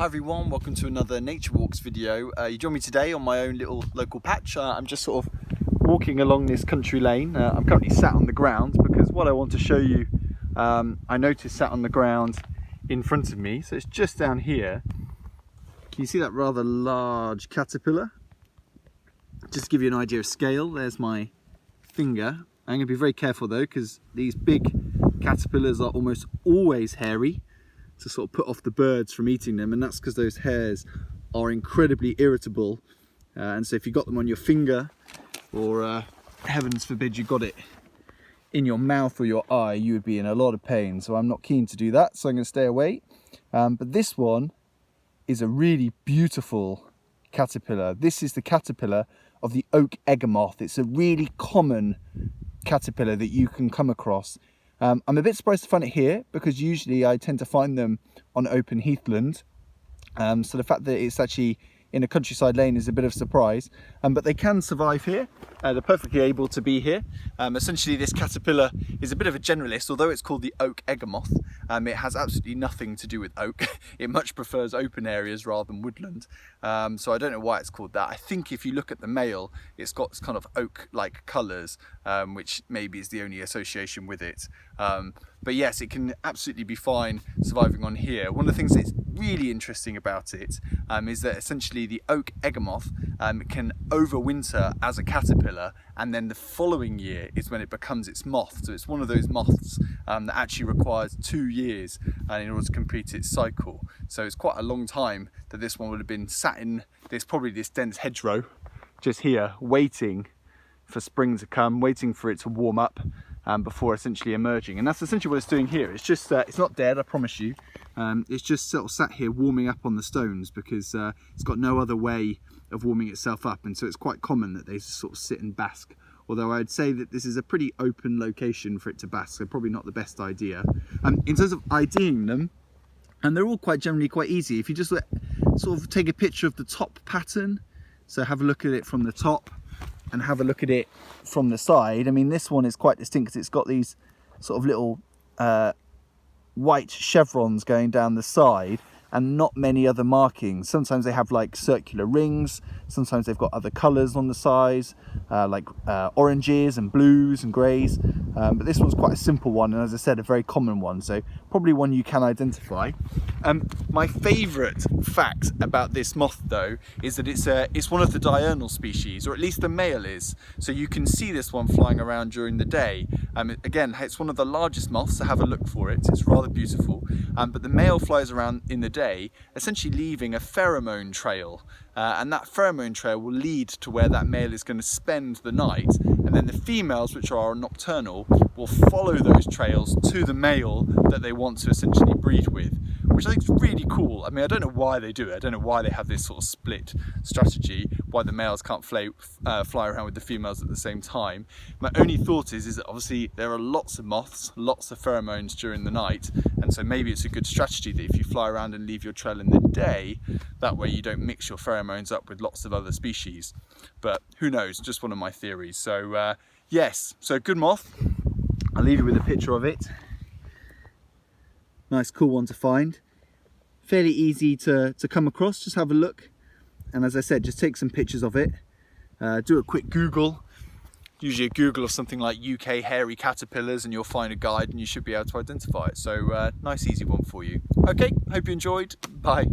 Hi everyone, welcome to another Nature Walks video. You join me today on my own little local patch. I'm just sort of walking along this country lane. I'm currently sat on the ground because what I want to show you, I noticed sat on the ground in front of me. So it's just down here. Can you see that rather large caterpillar? Just to give you an idea of scale, there's my finger. I'm going to be very careful though, because these big caterpillars are almost always hairy, to sort of put off the birds from eating them, and that's because those hairs are incredibly irritable, and so if you got them on your finger, or heavens forbid you got it in your mouth or your eye, you would be in a lot of pain. So I'm not keen to do that, so I'm going to stay away. But this one is a really beautiful caterpillar. This is the caterpillar of the oak eggar moth. It's a really common caterpillar that you can come across. I'm a bit surprised to find it here, because usually I tend to find them on open heathland. So the fact that it's actually in a countryside lane is a bit of a surprise. But they can survive here. They're perfectly able to be here. Essentially this caterpillar is a bit of a generalist. Although it's called the oak eggar moth, it has absolutely nothing to do with oak. It much prefers open areas rather than woodland. So I don't know why it's called that. I think if you look at the male, it's got kind of oak-like colours, which maybe is the only association with it. But yes, it can absolutely be fine surviving on here. One of the things that's really interesting about it is that essentially the oak eggar moth can overwinter as a caterpillar, and then the following year is when it becomes its moth. So it's one of those moths that actually requires 2 years in order to complete its cycle. So it's quite a long time that this one would have been sat in probably this dense hedgerow just here, waiting for spring to come, waiting for it to warm up before essentially emerging. And that's essentially what it's doing here. It's just it's not dead, I promise you. It's just sort of sat here warming up on the stones, because it's got no other way of warming itself up, and so it's quite common that they sort of sit and bask. Although I'd say that this is a pretty open location for it to bask, so probably not the best idea. In terms of IDing them, and they're all generally quite easy. If you just sort of take a picture of the top pattern, so have a look at it from the top and have a look at it from the side. I mean, this one is quite distinct because it's got these sort of little white chevrons going down the side, and not many other markings. Sometimes they have like circular rings, sometimes they've got other colours on the sides, like oranges and blues and greys, but this one's quite a simple one, and as I said, a very common one, so probably one you can identify. My favourite fact about this moth though is that it's one of the diurnal species, or at least the male is, so you can see this one flying around during the day. Again, it's one of the largest moths, so have a look for it. It's rather beautiful, but the male flies around in the day, essentially leaving a pheromone trail, and that pheromone trail will lead to where that male is going to spend the night, and then the females, which are nocturnal, will follow those trails to the male that they want to essentially breed with, which I think is really cool. I mean, I don't know why they do it. I don't know why they have this sort of split strategy, why the males can't fly around with the females at the same time. My only thought is that obviously there are lots of moths, lots of pheromones during the night, and so maybe it's a good strategy that if you fly around and leave your trail in the day, that way you don't mix your pheromones up with lots of other species. But who knows, just one of my theories. So yes, so good moth. I'll leave you with a picture of it. Nice cool one to find, fairly easy to come across. Just have a look, and as I said, just take some pictures of it. Do a quick Google, usually a Google of something like UK hairy caterpillars, and you'll find a guide and you should be able to identify it. So nice easy one for you. Okay, hope you enjoyed. Bye.